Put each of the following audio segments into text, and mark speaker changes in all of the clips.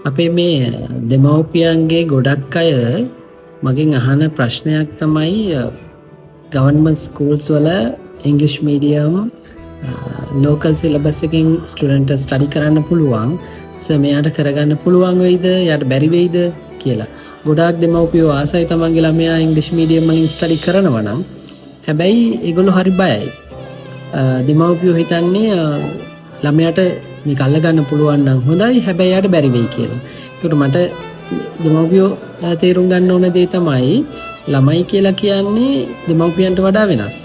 Speaker 1: අපේ මේ දෙමව්පියන්ගේ ගොඩක් අය මගෙන් අහන ප්‍රශ්නයක් තමයි ගවර්න්මන්ට් ස්කූල්ස් වල ඉංග්‍රීසි මීඩියම් ලෝකල් සිලබස් එකකින් ස්ටුඩන්ට් ස්ටඩි කරන්න පුළුවන් සර් මෙයාට කරගන්න පුළුවන් වෙයිද යාට බැරි වෙයිද කියලා. ගොඩාක් දෙමව්පියෝ ආසයි තමන්ගේ ළමයා ඉංග්‍රීසි මීඩියම් වලින් ස්ටඩි කරනවා නම් හැබැයි ඒගොල්ලෝ හරි බයයි. දෙමව්පියෝ හිතන්නේ ළමයාට මේක අල්ලගන්න පුළුවන් නම් හොඳයි හැබැයි යාට බැරි වෙයි කියලා. ඒකට මට දෙමව්පියෝ තේරුම් ගන්න ඕන දේ තමයි ළමයි කියලා කියන්නේ දෙමව්පියන්ට වඩා වෙනස්.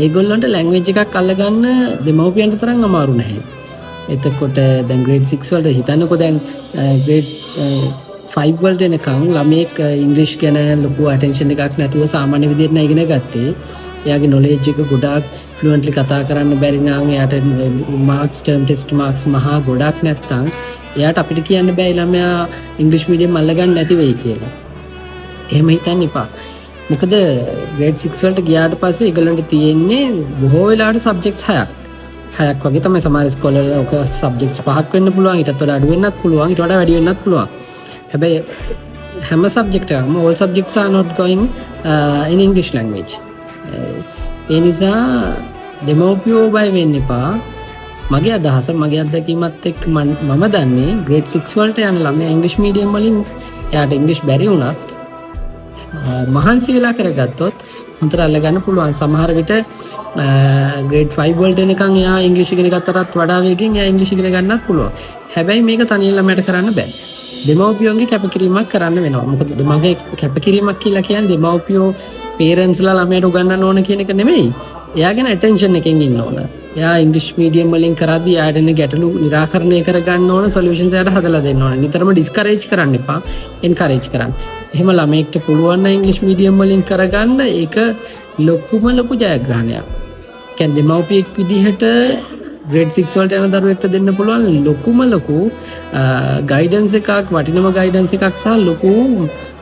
Speaker 1: ඒගොල්ලන්ට ලැන්ග්වේජ් එකක් අල්ලගන්න දෙමව්පියන්ට තරම් අමාරු නැහැ. එතකොට දැන් grade 6 වලට හිතන්නකෝ දැන් grade 5 වලට එනකම් ළමයෙක් ඉංග්‍රීසි ගැන ලොකු attention එකක් නැතුව සාමාන්‍ය විදිහට නෑ ඉගෙන ගත්තේ. එයාගේ knowledge එක ගොඩාක් fluently කතා කරන්න බැරි නම් එයාට marks term test marks මහා ගොඩක් නැත්තම් එයාට අපිට කියන්න බෑ ළමයා ඉංග්‍රීසි මීඩියම් අල්ලගන්න නැති වෙයි කියලා. එහෙම හිතන්න එපා. මොකද grade 6 වලට ගියාට පස්සේ ඒගොල්ලන්ට තියෙන්නේ බොහෝ වෙලාවට subjects 6ක් වගේ තමයි. සමහර ස්කෝල වල ඔක subjects 5ක් වෙන්න පුළුවන්, ඊටත් වඩා අඩු වෙන්නත් පුළුවන්, ඊට වඩා වැඩි වෙන්නත් පුළුවන්. හැබැයි හැම subject එකම all subjects are not going in English language. ඒ නිසා දෙමව්පියෝ බය වෙන්න එපා. මගේ අදහස මගේ අත්දැකීමත් එක්ක මම දන්නේ grade 6 වලට යන ළමයා ඉංග්‍රීසි මීඩියම් වලින් එයාට ඉංග්‍රීසි බැරි වුණත් මහන්සි වෙලා කරගත්තොත් හොඳට අල්ලගන්න පුළුවන්. සමහර විට grade 5 වලට එනකන් එයා ඉංග්‍රීසි ඉගෙන ගත්තටත් වඩා වේගෙන් එයා ඉංග්‍රීසි ඉගෙන ගන්නත් පුළුවන්. හැබැයි මේක තනියෙන් ළමයට කරන්න බෑ. දෙමව්පියෝගේ කැපකිරීමක් කරන්න වෙනවා. මොකද මගේ කැපකිරීමක් කියලා කියන්නේ දෙමව්පියෝ පේරන්ට්ස්ලා ළමයට උගන්වන්න ඕන කියන එක නෙමෙයි. එයාගෙන ඇටෙන්ෂන් එකෙන් ඉන්න ඕන. එයා ඉංග්‍රීසි මීඩියම් වලින් කරද්දී එයාට එන ගැටලු निराකරණය කරගන්න ඕන, සොලියුෂන්ස් එයාට හදලා දෙන්න ඕන. නිතරම ඩිස්කරේජ් කරන්න එපා, එන්කරේජ් කරන්න. එහෙම ළමයෙක්ට පුළුවන් නම් ඉංග්‍රීසි මීඩියම් වලින් කරගන්න ඒක ලොකු ජයග්‍රහණයක්. කියන්නේ දෙමව්පියෙක් විදිහට grade 6 වලට යන දරුවෙක්ට දෙන්න පුළුවන් ලොකු ගයිඩන්ස් එකක්, වටිනම ගයිඩන්ස් එකක් සහ ලොකු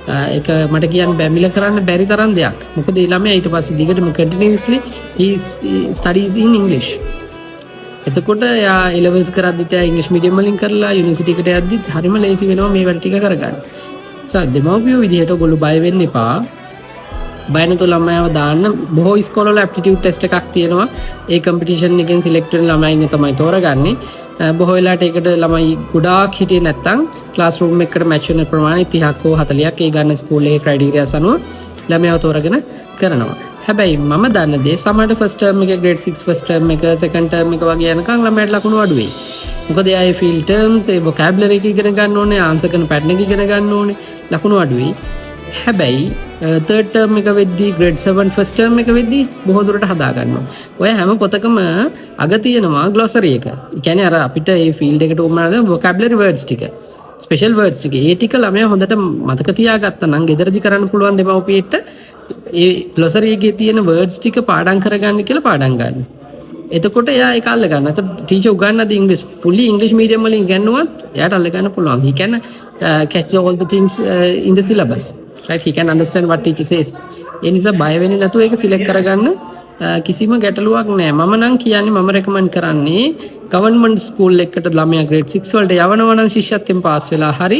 Speaker 1: ඒක මට කියන්න බැමිල කරන්න බැරි තරම් දෙයක්. මොකද ඒ ළමයා ඊට පස්සේ දිගටම continuously he studies in English. එතකොට එයා A levels කරද්දිත් එයා ඉංග්‍රීසි මීඩියම් වලින් කරලා යුනිවර්සිටි එකට යද්දිත් හරිම ලේසි වෙනවා මේ වැඩ ටික කරගන්න. දෙමව්පියෝ විදිහට ඔයගොල්ලෝ බය වෙන්න එපා. බය නැතුව ළමයාව දාන්න. බොහෝ ඉස්කෝලවල ඇප්ටිටියුඩ් ටෙස්ට් එකක් තියෙනවා. ඒ කම්පිටිෂන් එකෙන් සිලෙක්ට් වෙන ළමයින් තමයි තෝරගන්නේ. බොහෝ වෙලාවට ඒකට ළමයි ගොඩාක් හිටියේ නැත්තම් ක්ලාස් රූම් එකකට මැච් වෙන ප්‍රමාණය 30ක් හෝ 40ක් ඒ ගන්න ස්කූලේ ක්‍රයිටීරියාස් අනුව ළමයාව තෝරගෙන කරනවා. හැබැයි මම දන්න දේ සමහර ෆස්ට් ටර්ම් එකේ grade 6 ෆස්ට් ටර්ම් එක සෙකන්ඩ් ටර්ම් එක වගේ යනකම් ළමයට ලකුණු අඩු වෙයි. මොකද එයා ඒ ෆීල්ඩ් ටර්ම්ස් ඒ vocabulary එක ඉගෙන ගන්න ඕනේ, ආන්සර් කරන පැටර්න් එක ඉගෙන ගන්න ඕනේ, ලකුණු අඩු වෙයි. හැබැයි third term එක වෙද්දී grade 7 first term එක වෙද්දී බොහෝ දුරට හදා ගන්නවා. ඔය හැම පොතකම අග තියෙනවා glossary එක. ඒ කියන්නේ අර අපිට මේ field එකට උමනාද vocabulary words ටික, special words ටික. ඒ ටික ළමයා හොඳට මතක තියාගත්තා නම් ගෙදරදී කරන්න පුළුවන් දෙමව්පියෙක්ට ඒ glossary එකේ තියෙන words ටික පාඩම් කරගන්න කියලා පාඩම් ගන්න. එතකොට එයා ඒක අල්ල ගන්න. එතකොට ටීචර් උගන්වනද ඉංග්‍රීසි fully English medium වලින් ඉගෙනුවත් එයාට අල්ල ගන්න පුළුවන්. He can catch all the things in the syllabus. Right, he can understand what teacher says. ඒ නිසා බය වෙන්නේ නැතුව ඒක සිලෙක්ට් කරගන්න කිසිම ගැටලුවක් නැහැ. මම නම් කියන්නේ මම රෙකමන්ඩ් කරන්නේ ගවර්න්මන්ට් ස්කූල් එකකට ළමයා grade 6 වලට යවනවා නම් ශිෂ්‍යත්වයෙන් පාස් වෙලා හරි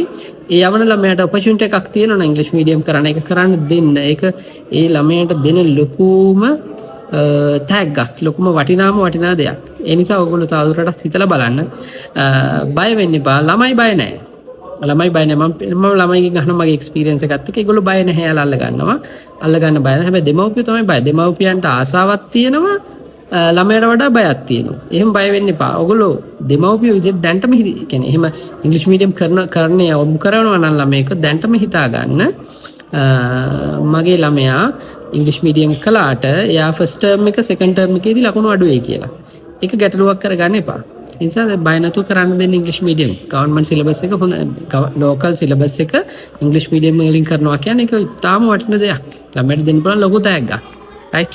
Speaker 1: ඒ යවන ළමයාට opportunity එකක් තියෙනවා නම් ඉංග්‍රීසි මීඩියම් කරන්න. ඒක කරන්න දෙන්න. ඒක ඒ ළමයාට දෙන ලොකුම තෑග්ගක්, ලොකුම වටිනා දෙයක්. ඒ නිසා ඔයගොල්ලෝ තවදුරටත් හිතලා බලන්න. බය වෙන්න එපා. ළමයි බය නැහැ. ළමයි බය නැහැ. මම ළමයිගෙන් අහන මගේ එක්ස්පීරියන්ස් එකත් එක්ක ඒගොල්ලෝ බය නැහැ. යාලා අල්ල ගන්නවා. අල්ල ගන්න බය නැහැ. හැබැයි දෙමව්පියෝ තමයි බය. දෙමව්පියන්ට ආසාවක් තියෙනවා, ළමයට වඩා බයක් තියෙනවා. එහෙම බය වෙන්න එපා. ඔයගොල්ලෝ දෙමව්පියෝ විදිහට දැන්ටම කියන්නේ එහෙම ඉංග්‍රීසි මීඩියම් කරන්නේ යොමු කරනවා නම් ළමයෙක් දැන්ටම හිතා ගන්න මගේ ළමයා ඉංග්‍රීසි මීඩියම් කළාට එයා ෆස්ට් ටර්ම් එක සෙකන්ඩ් ටර්ම් එකේදී ලකුණු අඩු වෙයි කියලා. ඒක ගැටලුවක් කරගන්න එපා. ඒ නිසා බය නැතුව කරන්න දෙන්න ඉංග්‍රීසි මීඩියම්. ගවර්න්මන්ට් සිලබස් එක හොඳ ලෝකල් සිලබස් එක ඉංග්‍රීසි මීඩියම් වලින් කරනවා කියන්නේ ඒක ඉතාම වටින දෙයක්. ළමයට දෙන්න පුළුවන් ලොකු තෑග්ගක්. right?